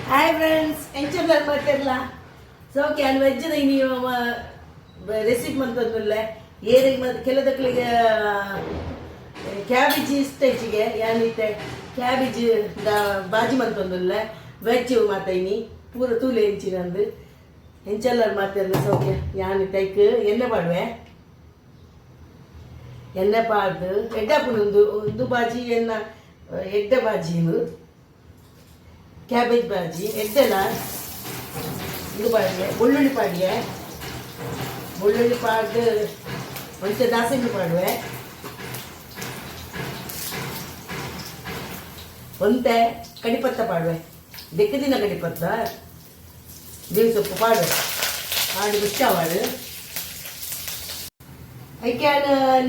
hi friends ಎಂಚಂದರ್ ಮಾಡ್ತಿರಲ್ಲ so can veg ನೀವು recipe ಮಂತಂದಿಲ್ಲ ಏರಿಗೆ ಮತ್ತೆ ಕೆಲದಕ್ಕಲಿಗೆ ಕ್ಯಾಬೇಜ್ ಇಷ್ಟ ಹೆಚ್ಚಿಗೆ ಯಾನಿತ್ತೆ ಕ್ಯಾಬೇಜ್ ಬಾಜಿ ಮಂತಂದಿಲ್ಲ ವೆಜ್ ಮಾತಾಯಿನಿ ಪೂರ ತೂಲೆ ಹೆಂಚಿನಂದು ಹೆಂಚಲ್ಲರ್ ಮಾಡ್ತಿರಲ್ಲ ಸೌಖ್ಯ ಯಾನಿತ್ತೆ ಐಕ್ ಎಣ್ಣೆ ಪಾಡುವೆ ಎಣ್ಣೆ ಪಾಡ್ದು ಎಡ್ಡಾಪುನೊಂದು ಒಂದು ಬಾಜಿ ಎಣ್ಣ ಎಡ್ಡ ಬಾಜಿನು ಕ್ಯಾಬೇಜ್ ಬಾಜಿ ಎಡ್ಡೆಲ್ಲ ಇದು ಪಾಡಿಗೆ ಬೆಳ್ಳುಳ್ಳಿ ಪಾಡಿಗೆ ಬೆಳ್ಳುಳ್ಳಿ ಪಾಡ್ದು ಒಂಚೆ ದಾಸಂಗಿ ಪಾಡುವೆ ಒಂತೆ ಕಡಿಪತ್ತ ಪಾಡುವೆ ದಿನ ಕಡಿಪತ್ತ ಬೇವು ಸೊಪ್ಪು ಪಾಡುವೆ ಪಾಡು ಬಿಚ್ಚಾವಾಡು ಅದಕ್ಕೆ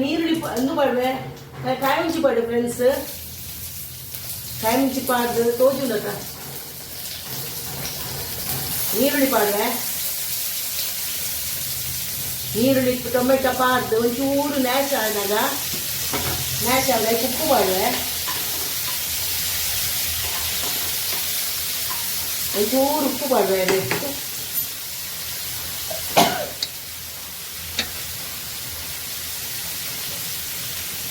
ನೀರುಳ್ಳಿ ಅಂದು ಪಾಡುವೆ ಕಾಯಿ ಮುಂಚಿ ಪಾಡು ಫ್ರೆಂಡ್ಸ್ ಕಾಯಿ ಮುಂಚಿ ಪಾಡ್ದು ತೋಜುನಕ ನೀರುಳ್ಳಿ ಪಾಡುವೆ ನೀರುಳ್ಳಿ ಟೊಮೆಟೊ ಪಾಡ್ದು ಒಂಚೂರು ನ್ಯಾಚ್ ಆದಾಗ ಉಪ್ಪು ಪಾಡುವೆ ಒಂಚೂರು ಉಪ್ಪು ಪಾಡುವೆ ಅದಕ್ಕೆ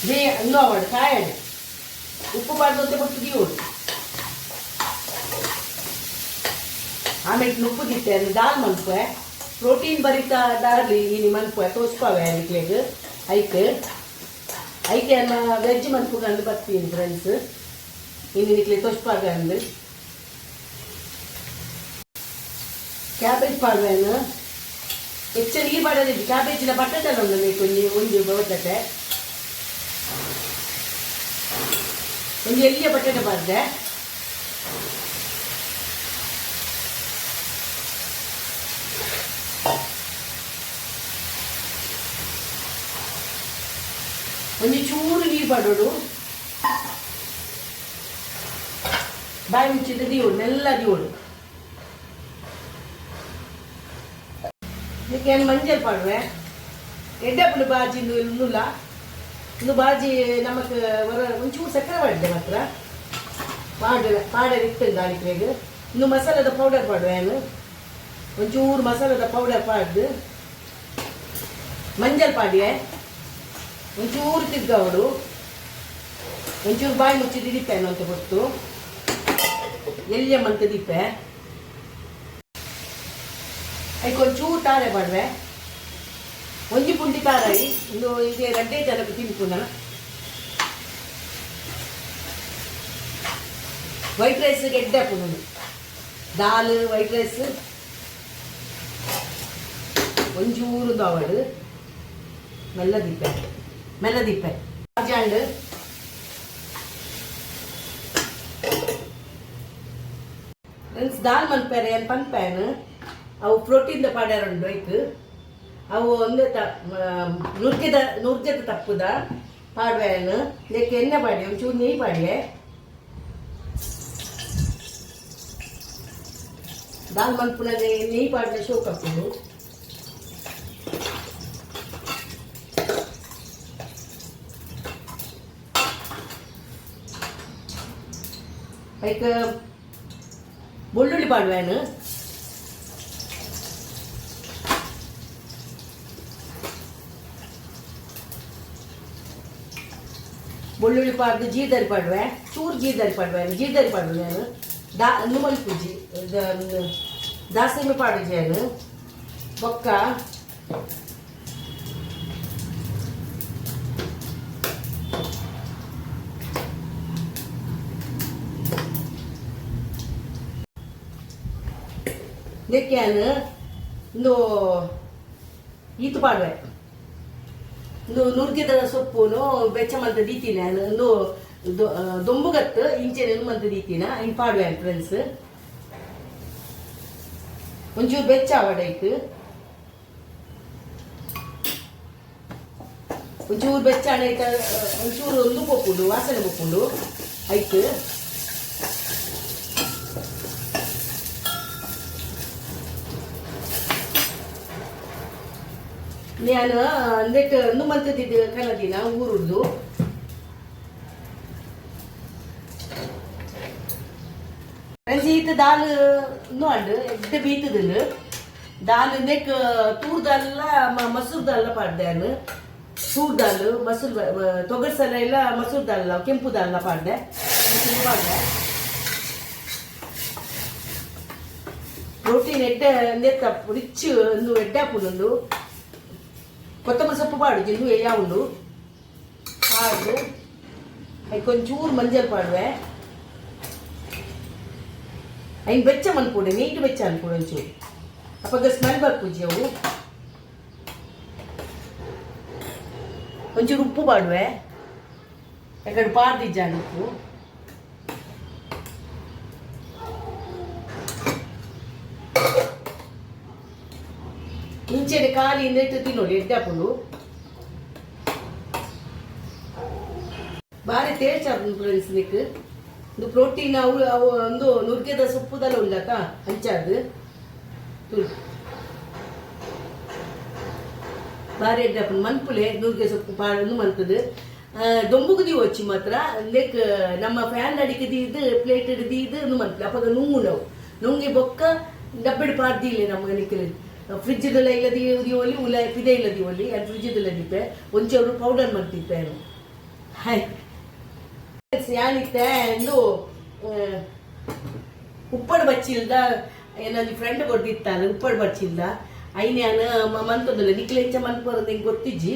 ಬೇ ಅನ್ನೋ ಮಾಡು ಕಾಯಣೆ ಉಪ್ಪು ಪಾಡ್ದು ಕೊಟ್ಟು ದೀವೋಡು ಆಮೇಲೆ ಉಪ್ಪು ದಿತ್ತೆ ಅಂದ್ರೆ ದಾಲ್ ಮನ್ಪೆ ಪ್ರೋಟೀನ್ ಭರಿತ ದಾರ್ಲಿ ಇನಿ ಮನ್ಪೆ ತೋಸ್ಪಾವೆ ಅದಕ್ಕೆ ಐಕೆ ವೆಜ್ ಮನ್ಪು ಕಂಡು ಬರ್ತೀನಿ ಫ್ರೆಂಡ್ಸ್ ಇನ್ನಿಕ್ಲೆ ತೋಸ್ಪಾಗ ಅಂದು ಕ್ಯಾಬೇಜ್ ಪಾಡ್ವೇನು ಹೆಚ್ಚು ನೀರು ಪಾಡೋದಿದ್ದು ಕ್ಯಾಬೇಜಿನ ಬಟಾಟೆ ಉಂಟು ಒಂದು ಬಟಾಟೆ ಒಂದು ಎಲ್ಲಿಯ ಬಟಾಟೆ ಪಾಡ್ದೆ ಒಂದು ಚೂರು ನೀರು ಪಾಡೋಡು ಬಾಯಿ ಮುಚ್ಚಿದ ದೀವೋಡು ಮೆಲ್ಲ ದೀವೋಡು ಇದಕ್ಕೆ ಮಂಜಲ್ ಪಾಡುವೆ ಎಡ್ಡಪ್ಪಳು ಬಾಜಿ ನುಲ್ಲ ಇನ್ನು ಬಾಜಿ ನಮಕ್ ಒಂಚೂರು ಸಕ್ಕರೆ ಮಾಡಿದೆ ಮಾತ್ರ ಪಾಡರ್ ಇರ್ತದೆ ದಾಳಿಕೆಗೆ ಇನ್ನು ಮಸಾಲದ ಪೌಡರ್ ಪಾಡುವೆ ನಾನು ಒಂಚೂರು ಮಸಾಲದ ಪೌಡರ್ ಪಾಡ್ದು ಮಂಜಲ್ ಪಾಡಿಯೆ ಒಂಚೂರು ತಿರ್ಗವಡು ಒಂಚೂರು ಬಾಯಿ ಮುಚ್ಚಿದ್ದು ದಿಪ್ಪೆ ಅಂತ ಗೊತ್ತು ಎಲ್ಲಿಯ ಮಂತ ದಿಪ್ಪೆ ಅದಕ್ಕೆ ಒಂಚೂರು ತಾರೆ ಪಾಡುವೆ ಒಂಜಿ ಪುಂಡಿ ತಾರಾಯಿ ಒಂದು ಇದೆ ರಡ್ಡೆ ಜನಕ್ಕೆ ತಿನ್ಪುನ ವೈಟ್ ರೈಸ್ಗೆ ಎಡ್ಡೆ ಹಾಪುನ ದಾಲ್ ವೈಟ್ ರೈಸ್ ಒಂಚೂರು ದವಡು ಮೆಲ್ಲ ದಿಪ್ಪೆ ಜಾಂಡ್ ಫ್ರೆಂಡ್ಸ್ ದಾಲ್ ಮನ್ಪೇರೆ ಏನು ಪನ್ಪೇನು ಅವು ಪ್ರೋಟೀನ್ ಪಾಡ್ಯಾರ ಉಂಟು ಐಕ್ ಅವು ಒಂದು ನುರ್ಗದ ತಪ್ಪುದ ಪಾಡ್ವೇನು ಇದಕ್ಕೆ ಎಣ್ಣೆ ಪಾಡಿ ಒಂಚೂರು ನೆಯ್ಯಿ ಪಾಡಿಯೆ ದಾಲ್ ಮನ್ಪುನಾಗೆ ನೆಯ್ಯಿ ಪಾಡಿದ ಶೋಕ್ ಹಾಕುದು ಅದಕ್ಕೆ ಬೆಳ್ಳುಳ್ಳಿ ಪಾಡ್ವೇನು ಬೆಳ್ಳುಳ್ಳಿ ಪಾಡ್ದು ಜೀರ್ದಾರಿ ಪಾಡುವೆ ಚೂರು ಜೀರ್ದಾರಿ ಪಾಡುವೆ ನಾನು ನುಮಲ್ ಪೂಜಿ ದಾಸಂಗಿ ಪಾಡುಜಿ ನಾನು ಬೊಕ್ಕ ಇದಕ್ಕೆ ಒಂದು ಈತು ಪಾಡುವೆ ನುರ್ಗಿದ ಸೊಪ್ಪುನು ಬೆಚ್ಚಮಂತ ದೀತಿನ ಒಂದು ದೊಂಬುಗತ್ತು ಇಂಚೆನ ಮಂತ ದೀತಿನ ಇನ್ ಪಾಡುವೆ ಫ್ರೆಂಡ್ಸ್ ಒಂಚೂರು ಬೆಚ್ಚ ಆವಡೈಕ್ ಒಂಚೂರು ಬೆಚ್ಚ ಆಡೈತ ಒಂಚೂರು ಒಂದು ಪೊಪ್ಪುಂಡು ವಾಸನೆ ಪೊಪ್ಪುಂಡು ಐಕ್ ನಾನು ಅಂದೆಟ್ಟು ಮಂತದಿದ್ದು ಕಲದಿನ ಊರುದ್ದು ಎಂಜೀತ ದಾಲ್ ನೋಡು ಎಡ್ಡೆ ಬೀತದಿಲ್ಲ ದಾಲ್ ನೆಕ್ ತೂರ್ ದಾಲ್ ಮಸೂರ್ ದಾಲ್ ಪಾಡ್ದೆ ತೂರ್ ದಾಲ್ ಮಸೂರ್ ತೊಗರ್ ಸಲ ಎಲ್ಲ ಮಸೂರ್ ದಾಲ್ ಕೆಂಪು ದಾಲ್ ಪಾಡ್ದೆ ಪಾಡ್ದೆ ಪ್ರೋಟೀನ್ ಎಡ್ಡೆ ನೆತ್ತ ರಿಚ್ ಒಂದು ಎಡ್ಡೆ ಹಾಕೊಂಡು ಕೊತ್ತಂಬರಿ ಸೊಪ್ಪು ಪಾಡು ಜಿನ್ನು ಯಾವುದು ಪಾಡು కొంచెం మంజల్ పాడువే అయి వెచ్చం అనుకోండి నీట్ వెచ్చ అనుకోవచ్చు అప్పుడు స్మెల్ బర్పుజ్జవు కొంచెం ఉప్పు పాడువే ఎక్కడ పాడిద్దాను ఉప్పు ఇంచెడు ఖాళీ నెట్టు తినోడు ఎడ్డప్పుడు ಭಾರಿ ಟೇಸ್ಟ್ ಆಗ್ತದೆ ಫ್ರೆಂಡ್ಸ್ ನಿಕ್ ಇದು ಪ್ರೋಟೀನ್ ಅವು ಒಂದು ನುಗ್ಗೆದ ಸೊಪ್ಪುದೆಲ್ಲ ಉಳ್ಳಕ ಹಂಚಾದು ಭಾರಿ ಎಡ್ಡಪ್ಪನ ಮನ್ಪುಲೆ ನುಗ್ಗೆ ಸೊಪ್ಪು ಪಾಡನ್ನು ಮಂತದು ದೊಂಬುಗುದಿ వచ్చి ಮಾತ್ರ ಲೆಕ್ ನಮ್ಮ ಫ್ಯಾನ್ ಅಡಿಕೆ ಪ್ಲೇಟ್ ಹಿಡಿದು ಮಂತ್ಲೆ ಅಪ್ಪ ನುಂಗುಂಡವು ನುಂಗಿ ಬೊಕ್ಕ ಡಬ್ಬೆಡು ಪಾರ್ದಿಲ್ಲ ನಮ್ಮ ನಿಕ್ಕಲಿ ಫ್ರಿಜ್ದೆಲ್ಲ ಇಲ್ಲದಿ ಒಲಿ ಉಲ ಪಿದೆ ಇಲ್ಲದಿ ಒಲಿ ಅದು ಫ್ರಿಜ್ದೆಲ್ಲ ದಿಪ್ಪೆ ಒಂಚೂರು ಪೌಡರ್ ಮಾಡ್ತಿಪ್ಪೆ ಹಾಯ್ ಯಾನಿತ್ತೆ ಎಂದು ಉಪ್ಪಡು ಬಚ್ಚಿಲ್ದ ನನ್ನ ಫ್ರೆಂಡ್ ಕೊಟ್ಟಿತ್ತಾನೆ ಉಪ್ಪಡು ಬಚ್ಚಿಲ್ದ ಐನು ಯಾನು ಮಂತೊಂದಿಲ್ಲ ನಿಕ್ಲೆ ಎಂಚ ಮನ್ಪೋರಂದು ಹೆಂಗೆ ಗೊತ್ತಿಜ್ಜಿ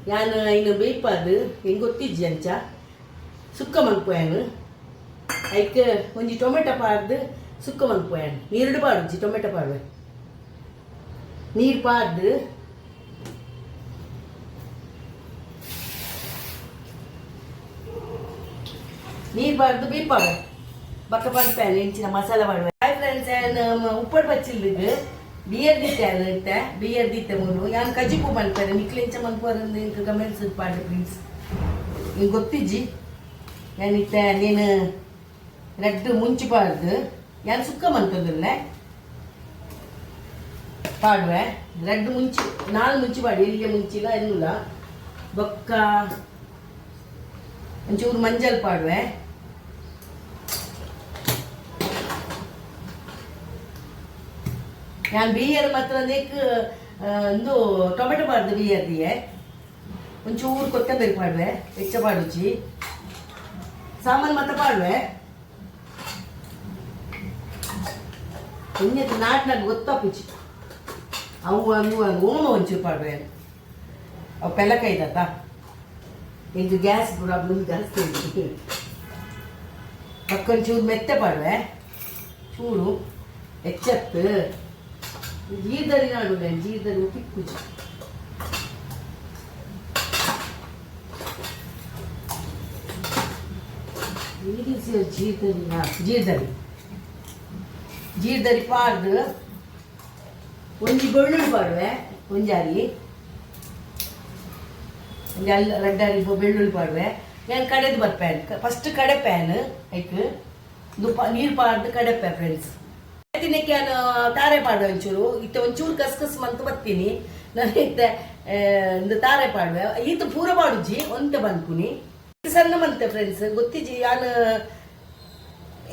ಯಾನು ಐನು ಬೇಯ್ಪಾದು ಹೆಂಗೆ ಗೊತ್ತಿಜ್ಜಿ ಅಂಚ ಸುಕ್ಕ ಮನ್ಪೋಯಾನು ಐಕೆ ಒಂಜಿ ಟೊಮೆಟೊ ಪಾಡ್ದು ಸುಕ್ಕ ಮನ್ಪೋಯಾನು ನೀರುಡು ಪಾಡುಜ್ಜಿ ಟೊಮೆಟೊ ಪಾಡುವೆ ನೀರು ಪಾಡ್ದು ನೀರು ಬಾರ್ದು ಬೀರ್ ಪಾಡು ಬಕ್ಕ ಪಡ್ಪೇನು ಹೆಂಚಿನ ಮಸಾಲ ಮಾಡುವೆ ಹಾಯ್ ಫ್ರೆಂಡ್ಸ್ ಉಪ್ಪಡು ಬಚ್ಚಿಲ್ದಿದ್ದು ಬಿಯರ್ ದಿತ್ತೆ ಬಿಯರ್ ದಿತ್ತೆ ಮೂರು ಯಾನು ಕಜಿಪು ಮನ್ಪೇನೆ ನಿಕ್ಲೆ ಎಂಚ ಮನ್ಪೋರಂದು ಇಂಕ ಕಮೆಂಟ್ಸ್ ಪಾಡು ಪ್ಲೀಸ್ ಹಿಂಗೆ ಗೊತ್ತಿಜ್ಜಿ ಯಾನಿತ್ತೆ ನೀನು ರೆಡ್ ಮುಂಚಿ ಪಾಡ್ದು ಯಾನು ಸುಕ್ಕ ಮನ್ತದಿಲ್ಲ ಪಾಡುವೆ ರೆಡ್ ಮುಂಚಿ ನಾಲ್ ಮುಂಚಿ ಪಾಡು ಎಲ್ಲಿಗೆ ಮುಂಚಿಲ್ಲ ಎನ್ನುಲ್ಲ ಬೊಕ್ಕ ಒಂಚೂರು ಮಂಜಲ್ ಪಾಡುವೆ ನಾನು ಬಿಯರ್ ಮಾತ್ರ ಒಂದು ಟೊಮೆಟೊ ಪಾಡ್ದು ಬಿಯರ್ದಿಯೆ ಒಂಚೂರು ಕೊತ್ತಂಬರಿ ಪಾಡುವೆ ಹೆಚ್ಚ ಪಾಡುಚಿ ಸಾಮಾನು ಮಾತ್ರ ಪಾಡುವೆ ಇನ್ನೆತ್ತು ನಾಟ್ನಾಗ ಗೊತ್ತಾಪುಚಿ ಅವು ಹಂಗು ಹಂಗೆ ಓಮ ಒಂಚೂರು ಪಾಡುವೆ ಅವು ಪೆಲ್ಲಕಾಯ್ದಾತ ಇದು ಗ್ಯಾಸ್ ಪ್ರಾಬ್ಲಮ್ ಜಾಸ್ತಿ ಇದೆ ಪಕ್ಕೊಂಚೂರು ಮೆತ್ತೆ ಪಾಡುವೆ ಚೂರು ಎಚ್ಚತ್ತು ಜೀರ್ದರಿ ನಾಡುವೆ ಜೀರ್ದರಿ ಉಪ್ಪಿಕ್ಕುಜಿ ಜೀರ್ದರಿ ಜೀರ್ದರಿ ಪಾಡ್ದು ಒಂಜಿ ಬೆಳ್ಳುಳ್ಳಿ ಪಾಡುವೆ ಒಂಜಾರಿ ಎಲ್ಲ ರೆಡ್ಡಾರಿ ಬೆಳ್ಳುಳ್ಳಿ ಪಾಡುವೆ ನಾನು ಕಡೆದು ಬರ್ಪೇನ್ ಫಸ್ಟ್ ಕಡೆಪೇನ್ ಐಕ್ ನೀರು ಪಾಡ್ದು ಕಡೆಪೆ ಫ್ರೆಂಡ್ಸ್ ತಿನ್ನಕ್ಕೆ ನಾನು ತಾರೆ ಪಾಡುವೆ ಒಂಚೂರು ಇತ್ತೆ ಒಂಚೂರು ಕಸ್ಕಸ್ ಮಂತ್ ಬರ್ತೀನಿ ನಾನು ಇತ್ತೆ ಒಂದು ತಾರೆ ಪಾಡುವೆ ಈತ ಪೂರ ಪಾಡುಜಿ ಒಂತೆ ಬಂದ್ಕುನಿ ಸಣ್ಣ ಮಂತೆ ಫ್ರೆಂಡ್ಸ್ ಗೊತ್ತಿಜ್ಜಿ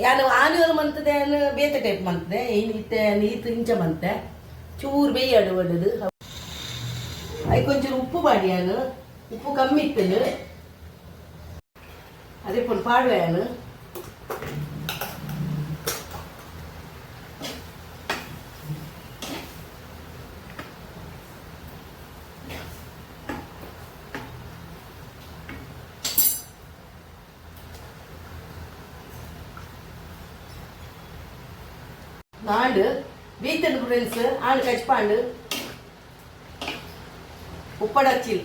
ಯಾನು ಆನೆಯವರು ಮಂತದೆ ಯಾನು ಬೇತೆ ಟೈಪ್ ಮಂತದೆ ಇತ್ತೆ ಈತ ಇಂಚ ಮಂತೆ ಚೂರು ಬೇಯ್ಯಾಡು ಒಡ್ಡದು ಅದಕ್ಕೆ ಒಂಚೂರು ಉಪ್ಪು ಪಾಡಿ ಯಾನು ಉಪ್ಪು ಕಮ್ಮಿ ಇತ್ತು ಅದೇ ಪೊಂಡು ಪಾಡುವೆ ಯಾನು ஆண்டு வீத்தன் ஃப்ரெண்ட்ஸ் ஆண்டு கட்பாண்டு உப்படச்சில்